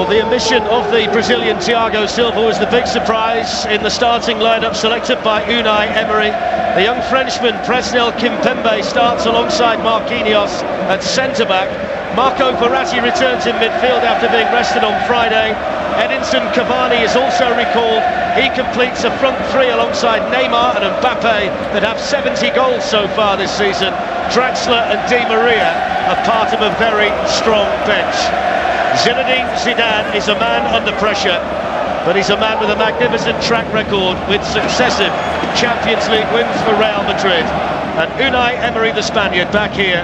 The omission of the Brazilian Thiago Silva was the big surprise in the starting lineup selected by Unai Emery. The young Frenchman Presnel Kimpembe starts alongside Marquinhos at centre-back. Marco Verratti returns in midfield after being rested on Friday. Edinson Cavani is also recalled. He completes a front three alongside Neymar and Mbappe that have 70 goals so far this season. Draxler and Di Maria are part of a very strong bench. Zinedine Zidane is a man under pressure, but he's a man with a magnificent track record with successive Champions League wins for Real Madrid. And Unai Emery, the Spaniard, back here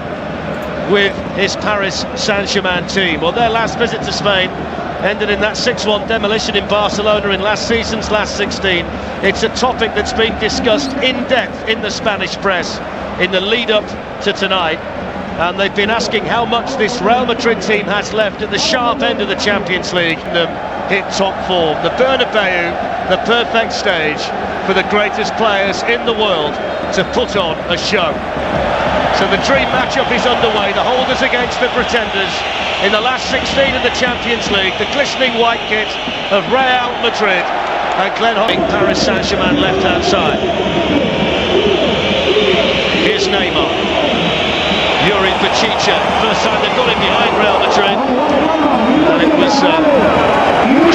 with his Paris Saint-Germain team. Well, their last visit to Spain ended in that 6-1 demolition in Barcelona in last season's last 16. It's a topic that's been discussed in depth in the Spanish press in the lead-up to tonight. And they've been asking how much this Real Madrid team has left at the sharp end of the Champions League. Them hit top form. The Bernabeu, the perfect stage for the greatest players in the world to put on a show. So the dream matchup is underway. The holders against the pretenders in the last 16 of the Champions League. The glistening white kit of Real Madrid and Glenn Hodding, Paris Saint-Germain left-hand side. Here's Neymar. Yuri Pachicha, first time they've got him behind Real Madrid, and it was a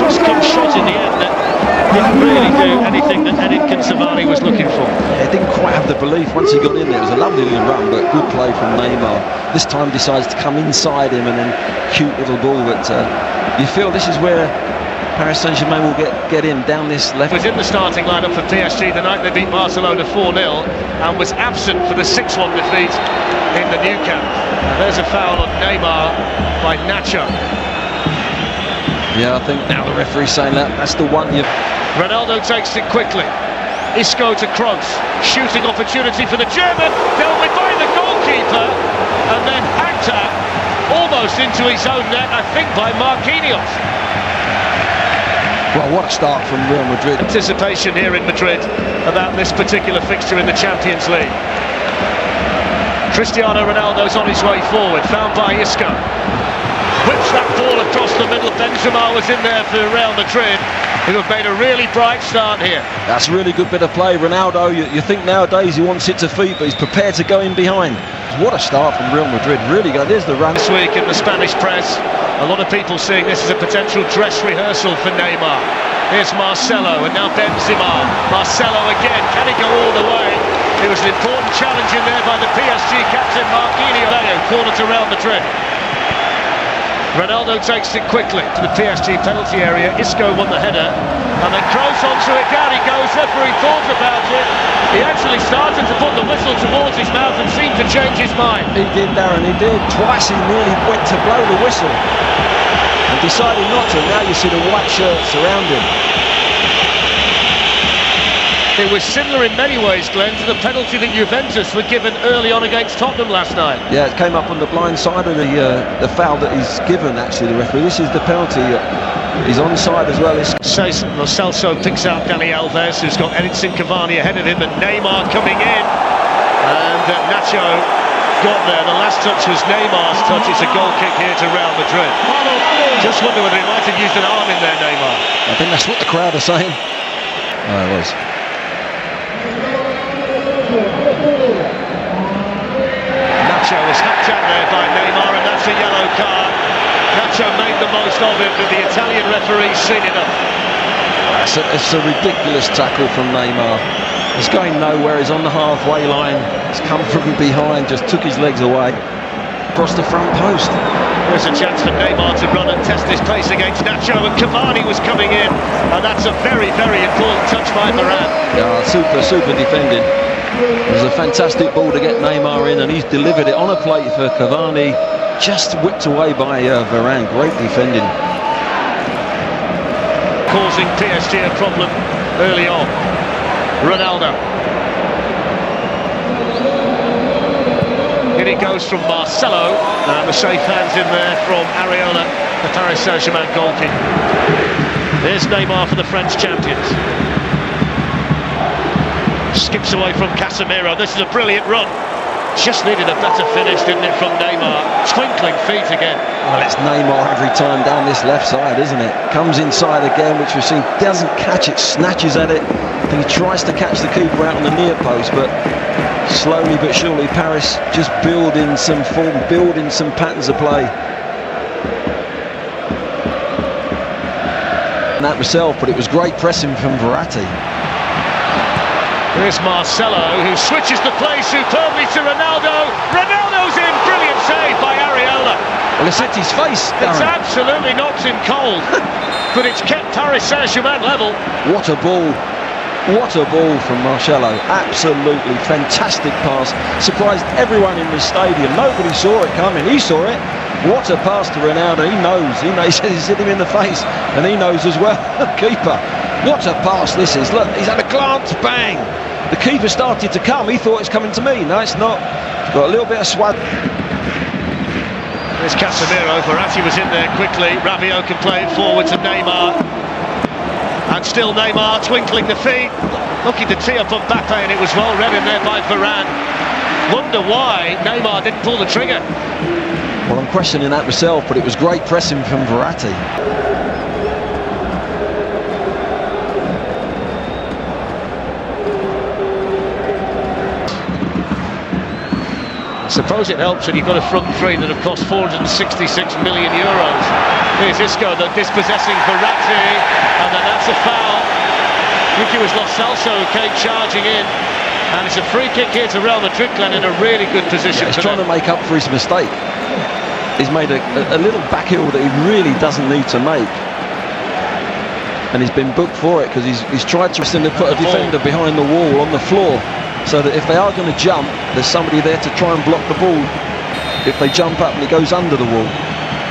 cross-kick shot in the end that didn't really do anything that Edinson Cavani was looking for. Yeah, didn't quite have the belief once he got in there. It was a lovely little run, but good play from Neymar. This time decides to come inside him and then cute little ball, but you feel this is where Paris Saint-Germain will get in down this left. Was in the starting lineup for PSG the night they beat Barcelona 4-0 and was absent for the 6-1 defeat in the Nou Camp. There's a foul on Neymar by Nacho. Yeah, I think now the referee's saying that's the one you... Ronaldo takes it quickly. Isco to Kroos. Shooting opportunity for the German. Dealt with by the goalkeeper. And then hacked at almost into his own net, I think, by Marquinhos. Well, what a start from Real Madrid. Anticipation here in Madrid about this particular fixture in the Champions League. Cristiano Ronaldo's on his way forward, found by Isco. Whips that ball across the middle. Benzema was in there for Real Madrid, who have made a really bright start here. That's a really good bit of play. Ronaldo, you think nowadays he wants it to feet, but he's prepared to go in behind. What a start from Real Madrid, really good. There's the run. This week in the Spanish press, a lot of people seeing this as a potential dress rehearsal for Neymar. Here's Marcelo, and now Benzema. Marcelo again, can he go all the way? It was an important challenge in there by the PSG captain Marquinhos. Corner to Real Madrid. Ronaldo takes it quickly to the PSG penalty area. Isco won the header, and then Kroos onto it. Down he goes. Referee thought about it. He actually started to put the whistle towards his mouth and seemed to change his mind. He did, Darren, he did. Twice he nearly went to blow the whistle and decided not to. Now you see the white shirts around him. It was similar in many ways, Glenn, to the penalty that Juventus were given early on against Tottenham last night. Yeah, it came up on the blind side of the foul that he's given, actually, the referee. This is the penalty. He's onside as well. Lo Celso picks out Dani Alves, who's got Edinson Cavani ahead of him, and Neymar coming in. And Nacho got there. The last touch was Neymar's touch. It's a goal kick here to Real Madrid. Just wonder whether he might have used an arm in there, Neymar. I think that's what the crowd are saying. Oh, it was. Nacho was hacked out there by Neymar, and that's a yellow card. Nacho made the most of it, but the Italian referee's seen enough. It's a ridiculous tackle from Neymar. He's going nowhere. He's on the halfway line. He's come from behind, just took his legs away across the front post. There's a chance for Neymar to run and test his pace against Nacho, and Cavani was coming in, and that's a very, very important touch by Varane. Yeah, super defending. It was a fantastic ball to get Neymar in, and he's delivered it on a plate for Cavani, just whipped away by Varane. Great defending. Causing PSG a problem early on. Ronaldo. In it goes from Marcelo, and the safe hands in there from Areola, the Paris Saint-Germain goalkeeper. There's Neymar for the French champions. Skips away from Casemiro. This is a brilliant run. Just needed a better finish, didn't it, from Neymar? Twinkling feet again. Well, it's Neymar every time down this left side, isn't it? Comes inside again, which we've seen, doesn't catch it, snatches at it. And he tries to catch the keeper out on the near post, but slowly but surely Paris just building some form, building some patterns of play. And that myself, but it was great pressing from Verratti. Here's Marcelo, who switches the play superbly to Ronaldo. Ronaldo's in, brilliant save by Areola. Well, it's hit his face, Darren. It's absolutely knocked him cold, but it's kept Paris Saint-Germain level. What a ball. What a ball from Marcelo. Absolutely fantastic pass. Surprised everyone in the stadium. Nobody saw it coming. He saw it. What a pass to Ronaldo. He knows. He says he's hit him in the face, and he knows as well. Keeper. What a pass this is. Look, he's had a glance, bang. The keeper started to come. He thought it's coming to me. No, it's not. Got a little bit of swag. There's Casemiro. Verratti was in there quickly. Rabiot can play it forward to Neymar. And still Neymar twinkling the feet. Looking to tee up Mbappe, and it was well read in there by Varane. Wonder why Neymar didn't pull the trigger. Well, I'm questioning that myself, but it was great pressing from Verratti. I suppose it helps when you've got a front three that have cost 466 million euros. Here's Isco, the dispossessing Verratti, and then that's a foul. I think it was Lo Celso who came charging in, and it's a free kick here to Real Madrid, Glenn, in a really good position. Yeah, he's trying to make up for his mistake. He's made a little back heel that he really doesn't need to make, and he's been booked for it because he's tried to put a defender behind the wall on the floor, so that if they are going to jump, there's somebody there to try and block the ball if they jump up and it goes under the wall.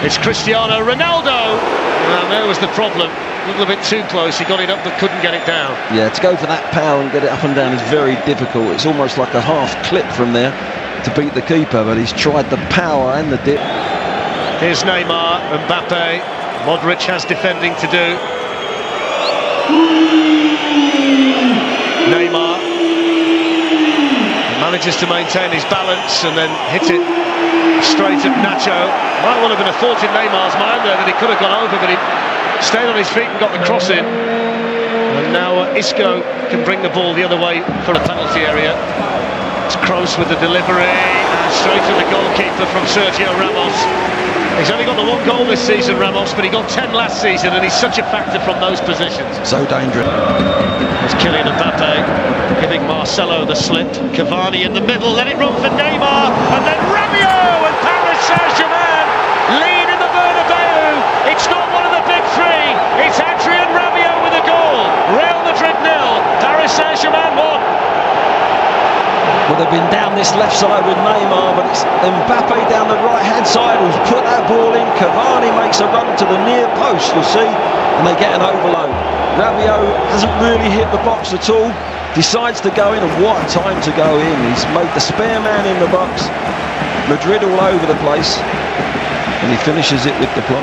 It's Cristiano Ronaldo, and there was the problem. A little bit too close. He got it up but couldn't get it down. Yeah, to go for that power and get it up and down is very difficult. It's almost like a half clip from there to beat the keeper, but he's tried the power and the dip. Here's Neymar, Mbappe. Modric has defending to do. Neymar manages to maintain his balance and then hits it straight at Nacho. Might well have been a thought in Neymar's mind there that he could have gone over, but he stayed on his feet and got the cross in. And now Isco can bring the ball the other way for a penalty area. It's Kroos with the delivery, and straight to the goalkeeper from Sergio Ramos. He's only got the one goal this season, Ramos, but he got 10 last season, and he's such a factor from those positions. So dangerous. There's Kylian Mbappe giving Marcelo the slip. Cavani in the middle, let it run for Neymar, and then Rabiot, and Paris Saint-Germain lead in the Bernabeu. It's not one of the big three, it's Adrien Rabiot with a goal. Real Madrid 0, Paris Saint-Germain 1. Well, they've been down this left side with Neymar, but it's Mbappe down the right-hand side who's put that ball in. Cavani makes a run to the near post, you'll see, and they get an overload. Rabiot hasn't really hit the box at all, decides to go in, and what a time to go in. He's made the spare man in the box. Madrid all over the place, and he finishes it with the plum.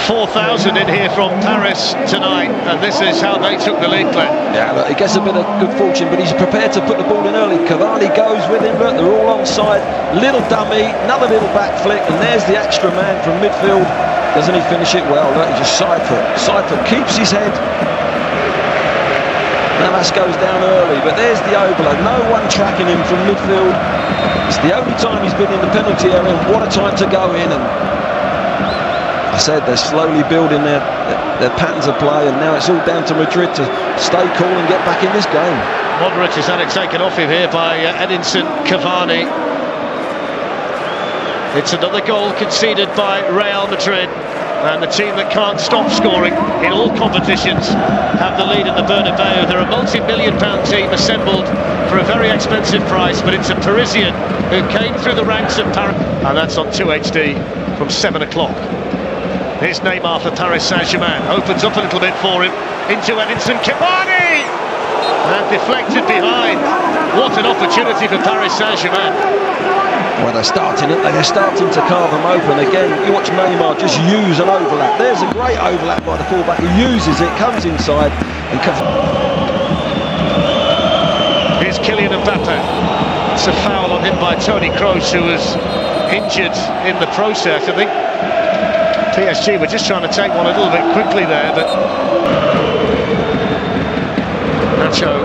4,000 in here from Paris tonight, and this is how they took the lead, Glenn. Yeah, look, he gets a bit of good fortune, but he's prepared to put the ball in early. Cavani goes with him, look, they're all onside. Little dummy, another little back flick, and there's the extra man from midfield. Doesn't he finish it well? Look, he just side foot, keeps his head. Navas goes down early, but there's the overload. No one tracking him from midfield. It's the only time he's been in the penalty area, and what a time to go in. And I said they're slowly building their patterns of play, and now it's all down to Madrid to stay cool and get back in this game. Modric has had it taken off him here by Edinson Cavani. It's another goal conceded by Real Madrid, and the team that can't stop scoring in all competitions have the lead in the Bernabeu. They're a multi-million-pound team assembled for a very expensive price, but it's a Parisian who came through the ranks of Paris, and that's on 2HD from 7 o'clock. Here's Neymar for Paris Saint-Germain. Opens up a little bit for him. Into Edinson Cavani! And deflected behind. What an opportunity for Paris Saint-Germain. Well, they're starting to carve them open. Again, you watch Neymar just use an overlap. There's a great overlap by the fullback. He uses it, comes inside, and comes. Here's Kylian Mbappe. It's a foul on him by Toni Kroos, who was injured in the process. I think PSG were just trying to take one a little bit quickly there, but Nacho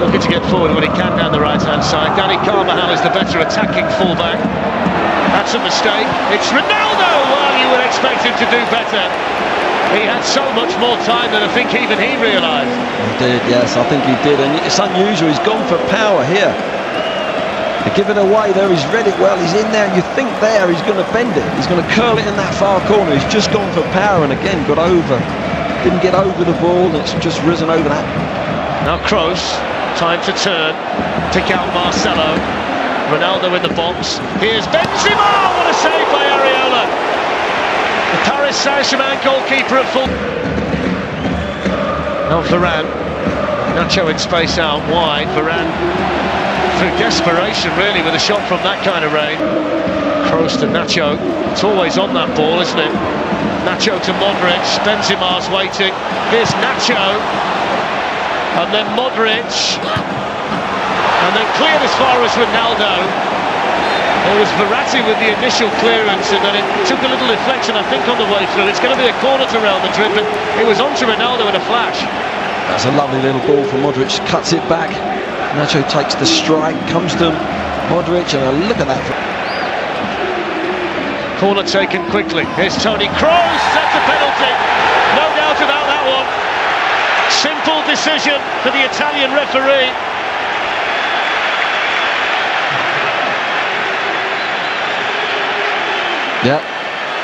looking to get forward when he can down the right-hand side. Dani Carvajal is the better attacking fullback. That's a mistake. It's Ronaldo! Well, you would expect him to do better. He had so much more time than I think even he realised. He did, yes, I think he did. And it's unusual, he's gone for power here. To give it away there, he's read it well, he's in there, and you think there he's going to bend it. He's going to curl it in that far corner. He's just gone for power and again got over. Didn't get over the ball, and it's just risen over that. Now Kroos, time to turn, pick out Marcelo. Ronaldo in the box. Here's Benzema! What a save by Areola! The Paris Saint-Germain goalkeeper at full. Now Varane. Nacho in space out wide. Varane through desperation really with a shot from that kind of range. Kroos to Nacho. It's always on that ball, isn't it? Nacho to Modric. Benzema's waiting. Here's Nacho. And then Modric. And then cleared as far as Ronaldo. It was Verratti with the initial clearance, and then it took a little deflection, I think, on the way through. It's going to be a corner to Real Madrid, but it was onto Ronaldo in a flash. That's a lovely little ball from Modric, cuts it back. Nacho takes the strike, comes to Modric, and a look at that. Corner taken quickly. Here's Toni Kroos, that's a penalty. No doubt about that one. Simple decision for the Italian referee. Yeah,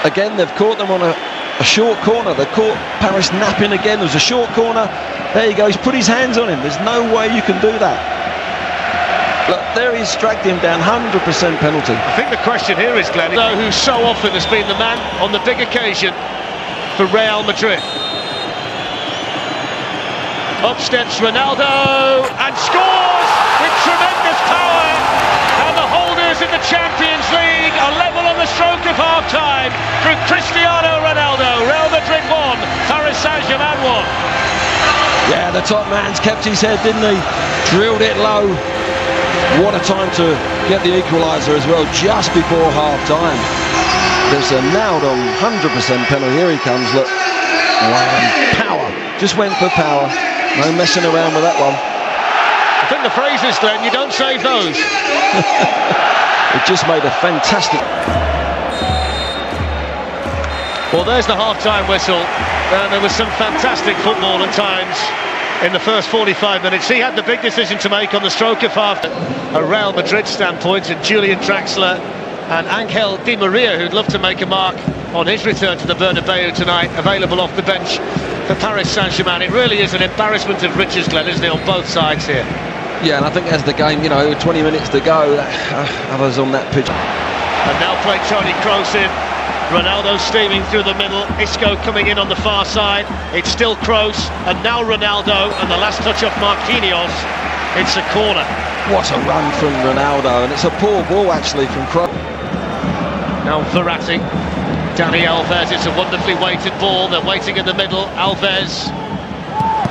again they've caught them on a short corner. They caught Paris napping again. There was a short corner. There you go, he's put his hands on him. There's no way you can do that. Look, there he's dragged him down, 100% penalty. I think the question here is, Glenn, who so often has been the man on the big occasion for Real Madrid. Up steps Ronaldo and scores with tremendous power. And the holders in the Champions League are level on the stroke of half-time through Cristiano Ronaldo. Real Madrid 1, Paris Saint-Germain 1. Yeah, the top man's kept his head, didn't he? Drilled it low. What a time to get the equaliser as well, just before half-time. There's a nailed on 100% penalty. Here he comes, look. Wow, power. Just went for power. No messing around with that one. I think the phrase is, Glenn, you don't save those. It just made a fantastic... Well, there's the half-time whistle. There was some fantastic football at times in the first 45 minutes. He had the big decision to make on the stroke of half. A Real Madrid standpoint, and Julian Draxler and Angel Di Maria, who'd love to make a mark on his return to the Bernabeu tonight, available off the bench for Paris Saint-Germain. It really is an embarrassment of riches, Glenn, isn't it, on both sides here? Yeah, and I think as the game, 20 minutes to go, others on that pitch. And now played Toni Kroos in. Ronaldo steaming through the middle. Isco coming in on the far side. It's still Kroos, and now Ronaldo, and the last touch off Marquinhos. It's a corner. What a run from Ronaldo, and it's a poor ball actually from Kroos. Now Verratti. Dani Alves, it's a wonderfully weighted ball. They're waiting in the middle. Alves.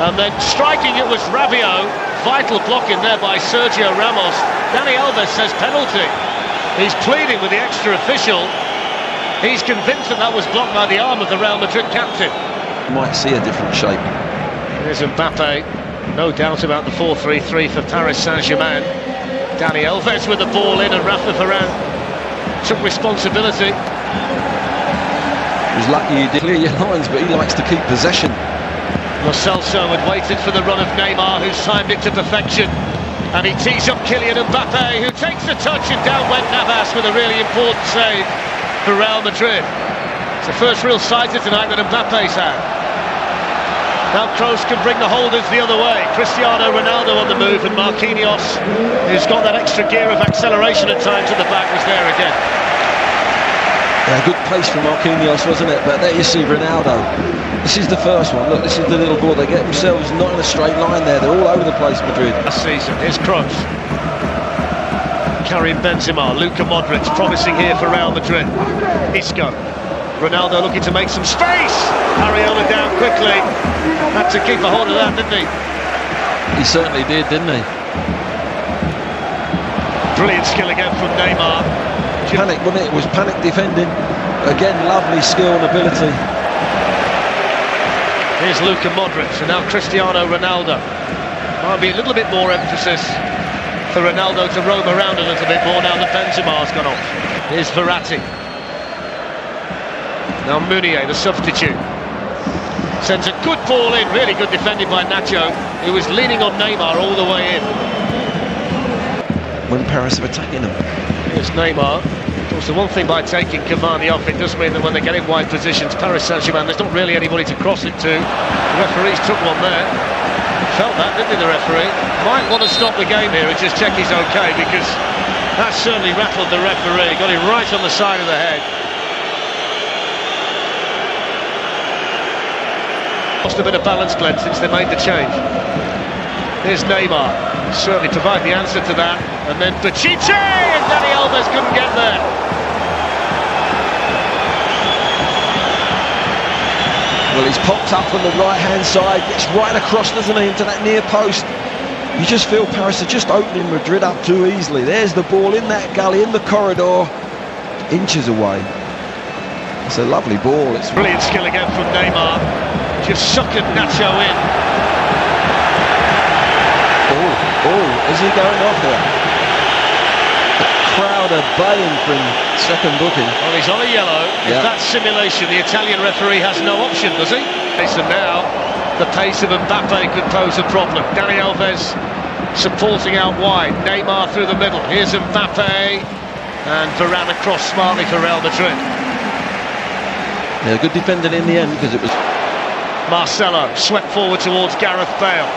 And then striking it was Rabiot. Vital block in there by Sergio Ramos. Dani Alves says penalty. He's pleading with the extra official. He's convinced that was blocked by the arm of the Real Madrid captain. Might see a different shape. There's Mbappe. No doubt about the 4-3-3 for Paris Saint-Germain. Dani Alves with the ball in, and Rafa Varane took responsibility. He was lucky he did clear your lines, but he likes to keep possession. Lo Celso had waited for the run of Neymar, who's timed it to perfection. And he tees up Kylian Mbappe, who takes the touch, and down went Navas with a really important save for Real Madrid. It's the first real sighter tonight that Mbappe's had. Now Kroos can bring the holders the other way. Cristiano Ronaldo on the move, and Marquinhos, who's got that extra gear of acceleration at times at the back, was there again. Yeah, good pace from Marquinhos, wasn't it? But there you see Ronaldo. This is the first one. Look, this is the little ball. They get themselves not in a straight line there. They're all over the place, Madrid. Last season, here's Kroos. Karim Benzema, Luka Modric, promising here for Real Madrid. Isco. Ronaldo looking to make some space. Areola down quickly. Had to keep a hold of that, didn't he? He certainly did, didn't he? Brilliant skill again from Neymar. Panic, wasn't it? It was panic defending. Again, lovely skill and ability. Here's Luka Modric, and now Cristiano Ronaldo. Might be a little bit more emphasis for Ronaldo to roam around a little bit more now that Benzema's gone off. Here's Verratti. Now Meunier, the substitute. Sends a good ball in, really good defending by Nacho, who was leaning on Neymar all the way in. When Paris are attacking them. Here's Neymar. Of course, the one thing by taking Cavani off, it does mean that when they get in wide positions, Paris Saint-Germain, there's not really anybody to cross it to. The referees took one there. Felt that, didn't he, the referee? Might want to stop the game here and just check he's okay, because that certainly rattled the referee. Got him right on the side of the head. Lost a bit of balance, Glenn, since they made the change. Here's Neymar. Certainly provide the answer to that. And then Bachiche, and Dani Alves couldn't get there. Well, he's popped up on the right-hand side, gets right across, doesn't he, into that near post. You just feel Paris are just opening Madrid up too easily. There's the ball in that gully, in the corridor, inches away. It's a lovely ball. It's brilliant skill again from Neymar. Just suckered Nacho in. Oh, is he going off here? The crowd are baying for him, second booking. Well, he's on a yellow. Yeah. If that's simulation, the Italian referee has no option, does he? So now, the pace of Mbappe could pose a problem. Dani Alves supporting out wide. Neymar through the middle. Here's Mbappe. And Varane across smartly for Real Madrid. Yeah, good defending in the end, because it was... Marcelo swept forward towards Gareth Bale.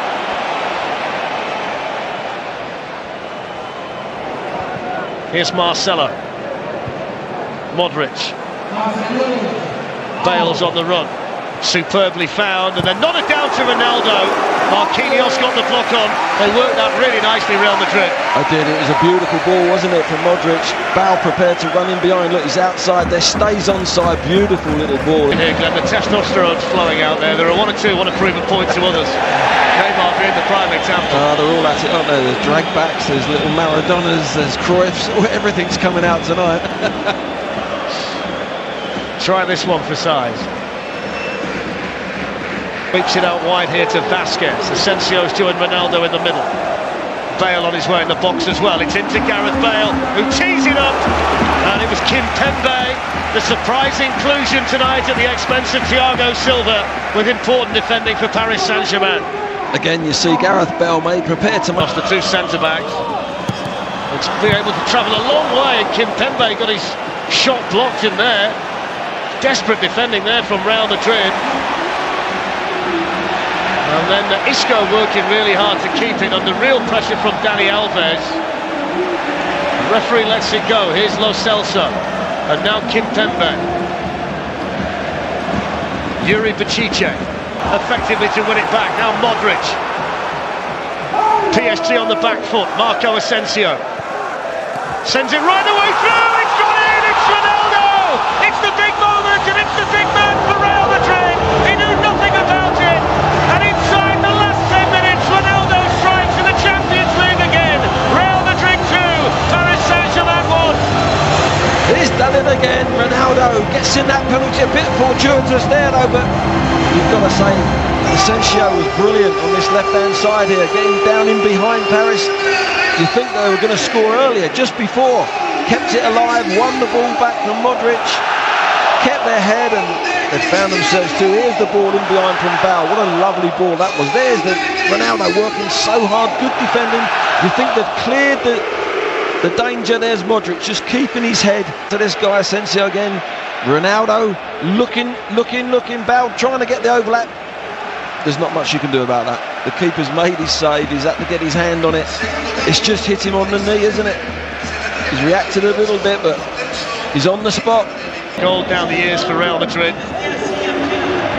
Here's Marcelo. Modric. Bale's on the run. Superbly found, and then nodded down to Ronaldo. Marquinhos got the block on. They worked that really nicely, Real Madrid. I did. It was a beautiful ball, wasn't it, from Modric? Bale prepared to run in behind. Look, he's outside there, stays onside. Beautiful little ball. Here, Glenn, the testosterone's flowing out there. There are one or two want to prove a point to others. Neymar being the prime example. They're all at it, aren't they? There's drag backs, there's little Maradonas, there's Cruyffs. Everything's coming out tonight. Try this one for size. Sweeps it out wide here to Vasquez. Asensio's joined Ronaldo in the middle. Bale on his way in the box as well. It's into Gareth Bale, who tees it up. And it was Kimpembe, the surprise inclusion tonight at the expense of Thiago Silva, with important defending for Paris Saint-Germain. Again, you see Gareth Bale made prepared to... Lost the two centre-backs. It's been able to travel a long way, and Kimpembe got his shot blocked in there. Desperate defending there from Real Madrid. And then Isco working really hard to keep it under real pressure from Dani Alves. The referee lets it go. Here's Lo Celso. And now Kimpembe. Yuri Bachiche. Effectively to win it back. Now Modric. PSG on the back foot. Marco Asensio. Sends it right the way through. It's gone in. It's Ronaldo. It's the big moment, and it's the big man for Real Madrid. He knew nothing about it. And inside the last 10 minutes, Ronaldo strikes in the Champions League again. Real Madrid 2, Paris Saint-Germain 1. He's done it again. Ronaldo gets in that penalty, a bit fortuitous there though, but you've got to say Asensio was brilliant on this left-hand side here, getting down in behind Paris. You think they were going to score earlier, just before. Kept it alive, won the ball back from Modric, kept their head, and they found themselves too. Here's the ball in behind from Bale. What a lovely ball that was. There's the Ronaldo working so hard, good defending. You think they've cleared the danger. There's Modric just keeping his head to this guy Asensio again. Ronaldo looking. Bale trying to get the overlap. There's not much you can do about that. The keeper's made his save. He's had to get his hand on it. It's just hit him on the knee, isn't it? He's reacted a little bit, but he's on the spot. Goal down the years for Real Madrid.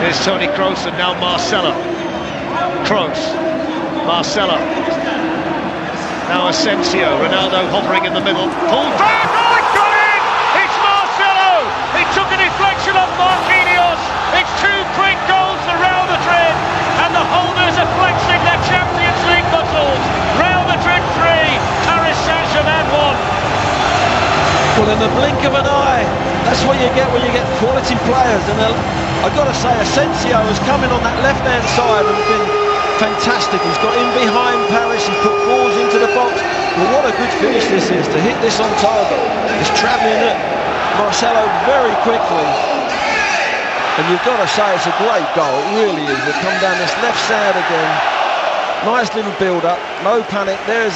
Here's Toni Kroos and now Marcelo. Kroos, Marcelo. Now Asensio, Ronaldo hovering in the middle. Pulled back, oh, it's got in! It's Marcelo! He took a deflection off Marquinhos. It's 2 quick goals for Real Madrid, and the holders are flexing their Champions League muscles. Real Madrid 3, Paris Saint-Germain 1. Well, in the blink of an eye, that's what you get when you get quality players. And I've got to say, Asensio has come in on that left-hand side and been fantastic. He's got in behind Paris, he's put balls into the box. Well, what a good finish this is, to hit this on target. He's travelling at Marcelo very quickly. And you've got to say, it's a great goal, it really is. They come down this left side again. Nice little build-up, no panic. There's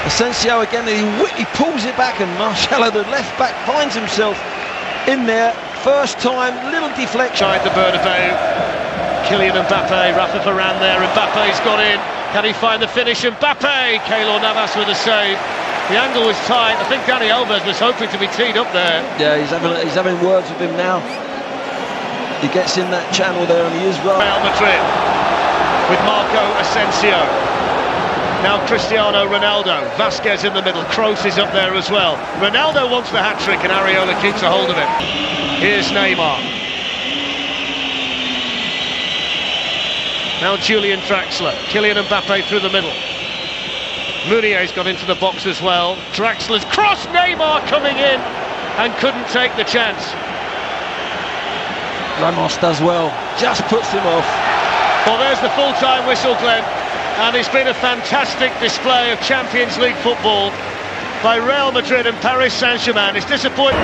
Asensio again, he pulls it back, and Marcelo, the left back, finds himself in there. First time, little deflection. Inside the Bernabeu, Kylian Mbappe, Rafa Varane there, Mbappe's got in. Can he find the finish? Mbappe, Keylor Navas with a save. The angle was tight. I think Dani Alves was hoping to be teed up there. Yeah, he's having words with him now. He gets in that channel there, and he is right. Real Madrid with Marco Asensio. Now Cristiano Ronaldo, Vasquez in the middle, Kroos is up there as well. Ronaldo wants the hat-trick and Areola keeps a hold of it. Here's Neymar. Now Julian Draxler, Kylian Mbappe through the middle. Meunier's got into the box as well. Draxler's cross, Neymar coming in and couldn't take the chance. Ramos does well, just puts him off. Well, there's the full-time whistle, Glenn. And it's been a fantastic display of Champions League football by Real Madrid and Paris Saint-Germain. It's disappointing.